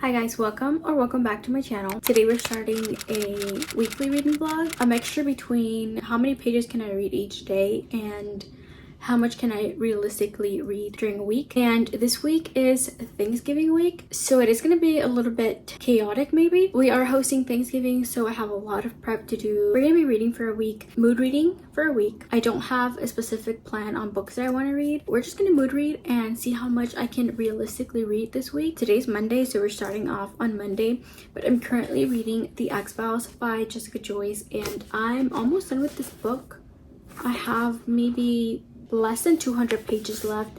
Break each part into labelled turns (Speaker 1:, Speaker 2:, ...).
Speaker 1: Hi guys, welcome back to my channel. Today we're starting a weekly reading vlog. A mixture between how many pages can I read each day and how much can I realistically read during a week. And this week is Thanksgiving week, so it is going to be a little bit chaotic maybe. We are hosting Thanksgiving, so I have a lot of prep to do. We're going to be reading for a week, mood reading for a week. I don't have a specific plan on books that I want to read. We're just going to mood read and see how much I can realistically read this week. Today's Monday, so we're starting off on Monday, but I'm currently reading The X-Files by Jessica Joyce, and I'm almost done with this book. I have maybe less than 200 pages left,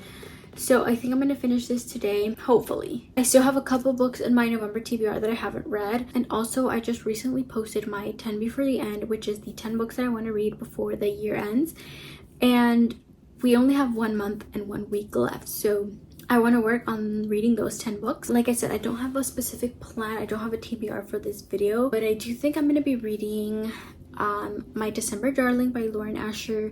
Speaker 1: so I think I'm gonna finish this today, hopefully. I still have a couple books in my November TBR that I haven't read, and also I just recently posted my 10 before the end, which is the 10 books that I want to read before the year ends, and we only have 1 month and 1 week left, so I want to work on reading those 10 books. Like I said, I don't have a specific plan, I don't have a TBR for this video, but I do think I'm going to be reading My December Darling by Lauren Asher.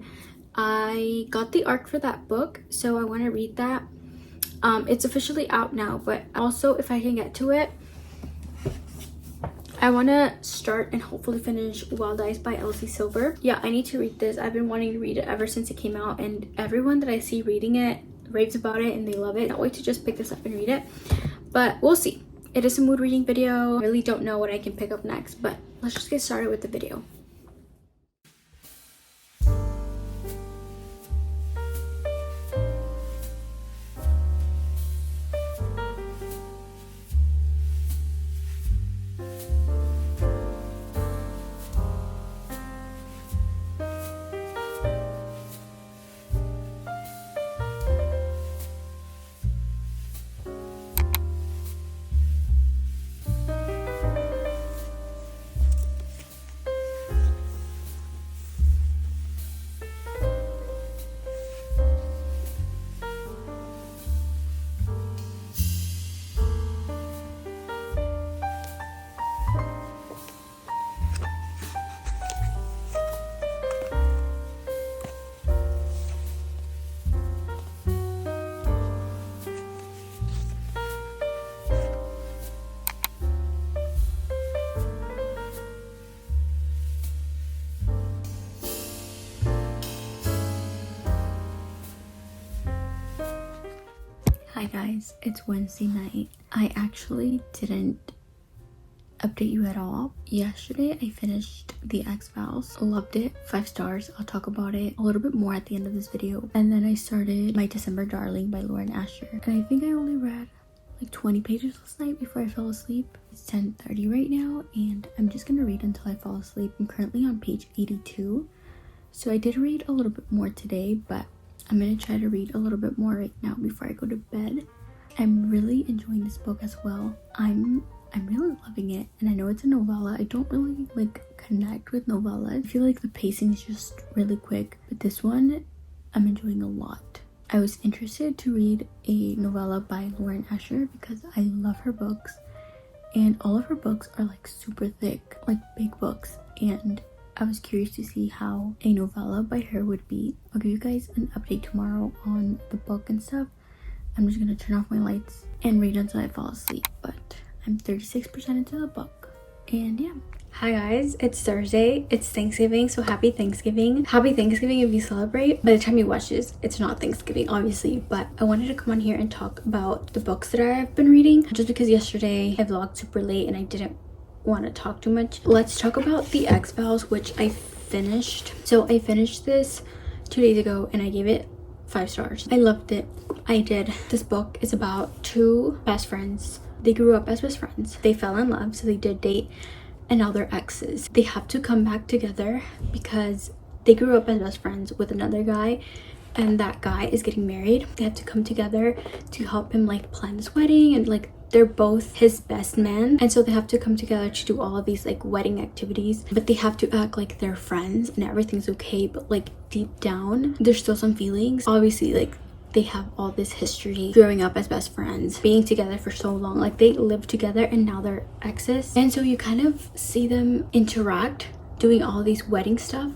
Speaker 1: I got the arc for that book, so I want to read that. It's officially out now, but also if I can get to it, I want to start and hopefully finish Wild Eyes by Elsie Silver. Yeah, I need to read this. I've been wanting to read it ever since it came out, and everyone that I see reading it raves about it and they love it. I can't wait to just pick this up and read it, but we'll see. It is a mood reading video. I really don't know what I can pick up next, but let's just get started with the video. Hi guys, it's Wednesday night. I actually didn't update you at all. Yesterday I finished The X-Files. Loved it. 5 stars. I'll talk about it a little bit more at the end of this video. And then I started My December Darling by Lauren Asher. And I think I only read like 20 pages last night before I fell asleep. It's 10:30 right now, and I'm just gonna read until I fall asleep. I'm currently on page 82. So I did read a little bit more today, but I'm gonna try to read a little bit more right now before I go to bed. I'm really enjoying this book as well. I'm really loving it, and I know it's a novella. I don't really like connect with novellas. I feel like the pacing is just really quick, but this one I'm enjoying a lot. I was interested to read a novella by Lauren Asher because I love her books, and all of her books are like super thick, like big books, and I was curious to see how a novella by her would be. I'll give you guys an update tomorrow on the book and stuff. I'm just gonna turn off my lights and read until I fall asleep, but I'm 36% into the book, and yeah. Hi guys, it's Thursday, it's Thanksgiving, so happy Thanksgiving. Happy Thanksgiving if you celebrate. By the time you watch this, it's not Thanksgiving obviously, but I wanted to come on here and talk about the books that I've been reading, just because yesterday I vlogged super late and I didn't want to talk too much. Let's talk about The X-Files, which I finished. So I finished this 2 days ago and I gave it 5 stars. I loved it. I did. This book is about 2 best friends. They grew up as best friends. They fell in love, so they did date, and now they're exes. They have to come back together because they grew up as best friends with another guy, and that guy is getting married. They have to come together to help him like plan this wedding, and like they're both his best men, and so they have to come together to do all of these like wedding activities, but they have to act like they're friends and everything's okay, but like deep down there's still some feelings. Obviously, like they have all this history growing up as best friends, being together for so long, like they live together and now they're exes, and so you kind of see them interact doing all these wedding stuff,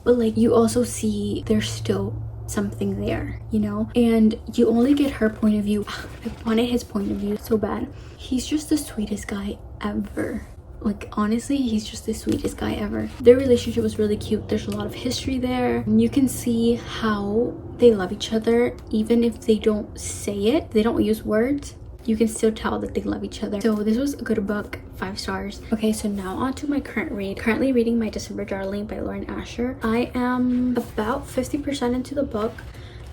Speaker 1: but like you also see they're still something there, you know? And you only get her point of view. I wanted his point of view so bad. He's just the sweetest guy ever. Like, honestly, he's just the sweetest guy ever. Their relationship was really cute. There's a lot of history there. You can see how they love each other, even if they don't say it, they don't use words. You can still tell that they love each other. So this was a good book, 5 stars. Okay, so now on to my current read. Currently reading My December Darling by Lauren Asher. I am about 50% into the book.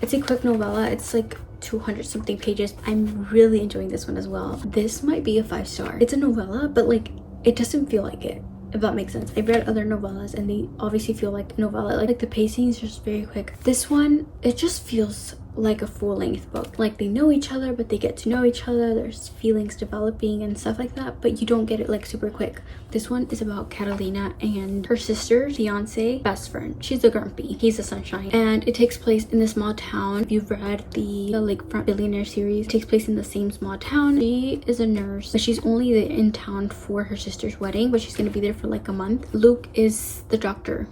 Speaker 1: It's a quick novella. It's like 200 something pages. I'm really enjoying this one as well. This might be a 5 star. It's a novella, but like it doesn't feel like it, if that makes sense. I've read other novellas and they obviously feel like a novella. Like the pacing is just very quick. This one, it just feels like a full-length book. Like they know each other, but they get to know each other. There's feelings developing and stuff like that, but you don't get it like super quick. This one is about Catalina and her sister, fiance, best friend. She's the grumpy, he's the sunshine, and it takes place in the small town. If you've read the Lakefront Billionaire series, it takes place in the same small town. She is a nurse, but she's only in town for her sister's wedding, but she's gonna be there for like a month. Luke is the doctor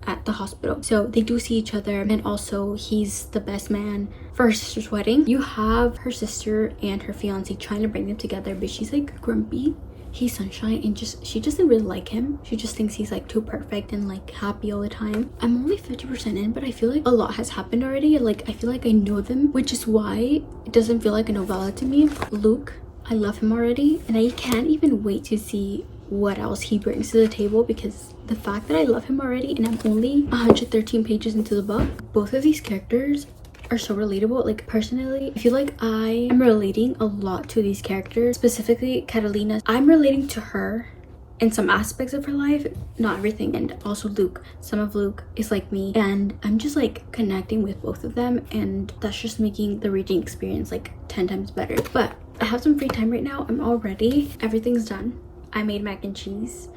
Speaker 1: at the hospital, so they do see each other, and also he's the best man for her sister's wedding. You have her sister and her fiance trying to bring them together, but she's like grumpy, he's sunshine, and she doesn't really like him. She just thinks he's like too perfect and like happy all the time. I'm only 50% in, but I feel like a lot has happened already. Like I feel like I know them, which is why it doesn't feel like a novella to me. Luke, I love him already, and I can't even wait to see what else he brings to the table, because the fact that I love him already and I'm only 113 pages into the book, both of these characters are so relatable. Like personally, I feel like I am relating a lot to these characters, specifically Catalina. I'm relating to her in some aspects of her life, not everything, and also Luke. Some of Luke is like me, and I'm just like connecting with both of them, and that's just making the reading experience like 10 times better. But I have some free time right now. I'm all ready, everything's done. I made mac and cheese.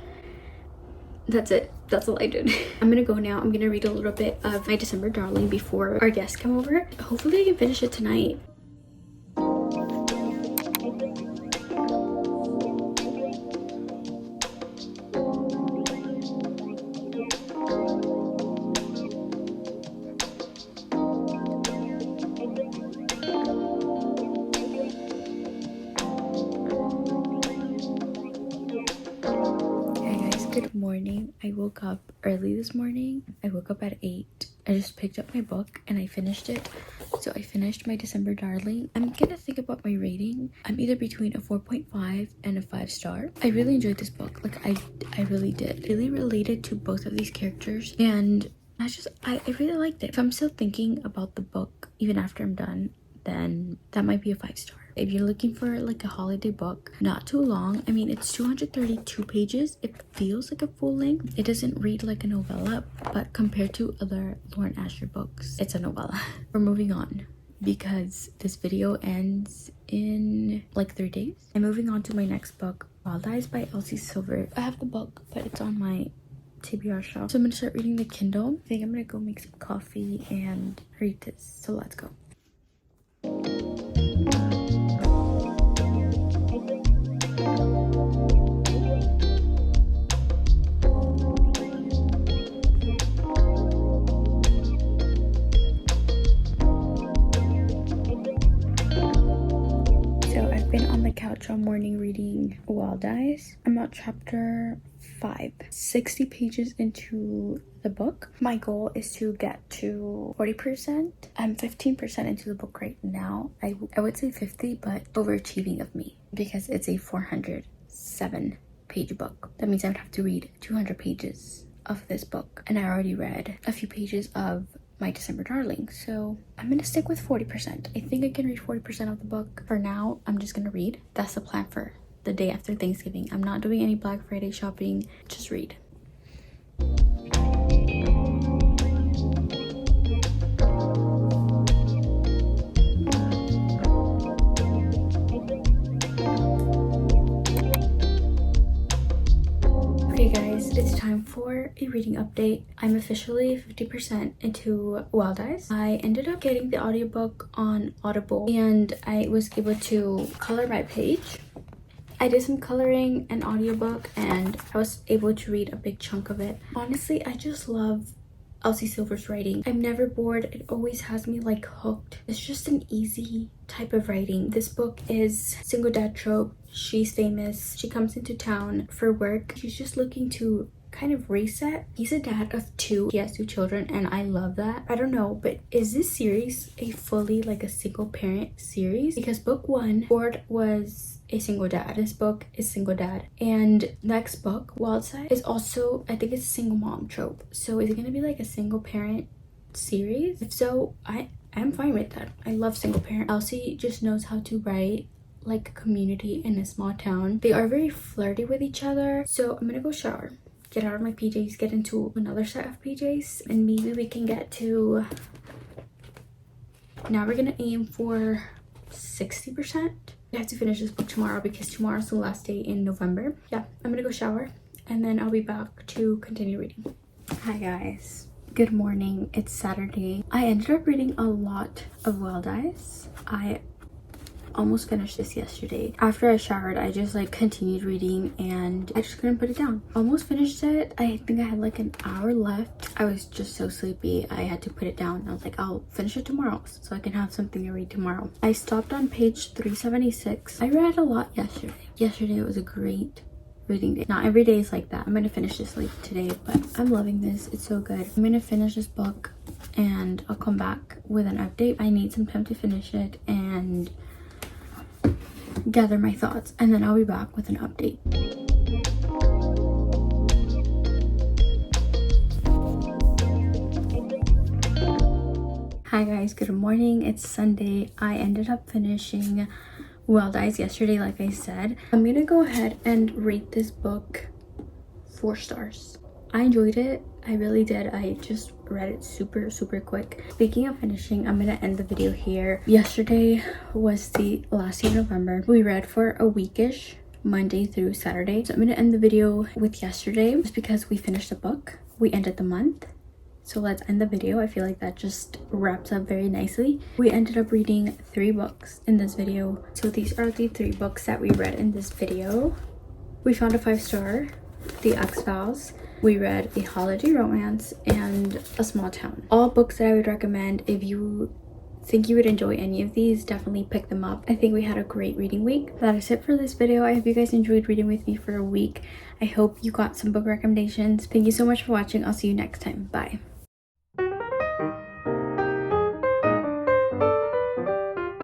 Speaker 1: That's it. That's all I did. I'm gonna go now. I'm gonna read a little bit of My December Darling before our guests come over. Hopefully I can finish it tonight. Good morning. I woke up early this morning. I woke up at 8. I just picked up my book and I finished it. So I finished My December Darling. I'm gonna think about my rating. I'm either between a 4.5 and a 5 star. I really enjoyed this book. Like I really did. Really related to both of these characters, and I really liked it. If I'm still thinking about the book even after I'm done, then that might be a 5 star. If you're looking for like a holiday book, not too long. I mean, it's 232 pages. It feels like a full length. It doesn't read like a novella, but compared to other Lauren Asher books, it's a novella. We're moving on because this video ends in like 3 days. I'm moving on to my next book, Wild Eyes by Elsie Silver. I have the book, but it's on my TBR shelf. So I'm gonna start reading the Kindle. I think I'm gonna go make some coffee and read this. So let's go. Couch all morning reading Wild Eyes. I'm at chapter 5, 60 pages into the book. My goal is to get to 40%. I'm 15% into the book right now. I would say 50, but overachieving of me because it's a 407 page book. That means I would have to read 200 pages of this book, and I already read a few pages of My December Darling, so I'm gonna stick with 40%. I think I can read 40% of the book. For now, I'm just gonna read. That's the plan for the day after Thanksgiving. I'm not doing any Black Friday shopping, just read. Okay guys, it's time for a reading update. I'm officially 50% into Wild Eyes. I ended up getting the audiobook on Audible, and I was able to color my page. I did some coloring and audiobook, and I was able to read a big chunk of it. Honestly, I just love Elsie Silver's writing. I'm never bored. It always has me like hooked. It's just an easy type of writing. This book is single dad trope. She's famous. She comes into town for work. She's just looking to kind of reset. He's a dad of 2. He has 2 children and I love that. I don't know, but is this series a fully like a single parent series? Because book 1, Ford was a single dad. This book is single dad. And next book, Wild Side, is also, I think it's a single mom trope. So is it gonna be like a single parent series? If so, I'm fine with that. I love single parent. Elsie just knows how to write like a community in a small town. They are very flirty with each other. So I'm gonna go shower, get out of my PJs, get into another set of PJs, and maybe we can get to, now we're gonna aim for 60%. I have to finish this book tomorrow because tomorrow's the last day in November. Yeah, I'm gonna go shower and then I'll be back to continue reading. Hi guys, good morning. It's Saturday. I ended up reading a lot of Wild Eyes. I almost finished this yesterday. After I showered, I just like continued reading and I just couldn't put it down. Almost finished it. I think I had like an hour left. I was just so sleepy. I had to put it down. I was like, I'll finish it tomorrow so I can have something to read tomorrow. I stopped on page 376. I read a lot yesterday. Yesterday was a great reading day. Not every day is like that. I'm gonna finish this like today, but I'm loving this. It's so good. I'm gonna finish this book and I'll come back with an update. I need some time to finish it and gather my thoughts, and then I'll be back with an update. Hi guys, good morning. It's Sunday. I ended up finishing Wild Eyes yesterday, like I said. I'm gonna go ahead and rate this book 4 stars. I enjoyed it. I really did. I just read it super quick. Speaking of finishing, I'm gonna end the video here. Yesterday was the last day of November. We read for a weekish, Monday through Saturday. So I'm gonna end the video with yesterday just because we finished the book. We ended the month. So let's end the video. I feel like that just wraps up very nicely. We ended up reading 3 books in this video. So these are the 3 books that we read in this video. We found a 5-star, The X-Files. We read A Holiday Romance and A Small Town. All books that I would recommend. If you think you would enjoy any of these, definitely pick them up. I think we had a great reading week. That is it for this video. I hope you guys enjoyed reading with me for a week. I hope you got some book recommendations. Thank you so much for watching. I'll see you next time. Bye.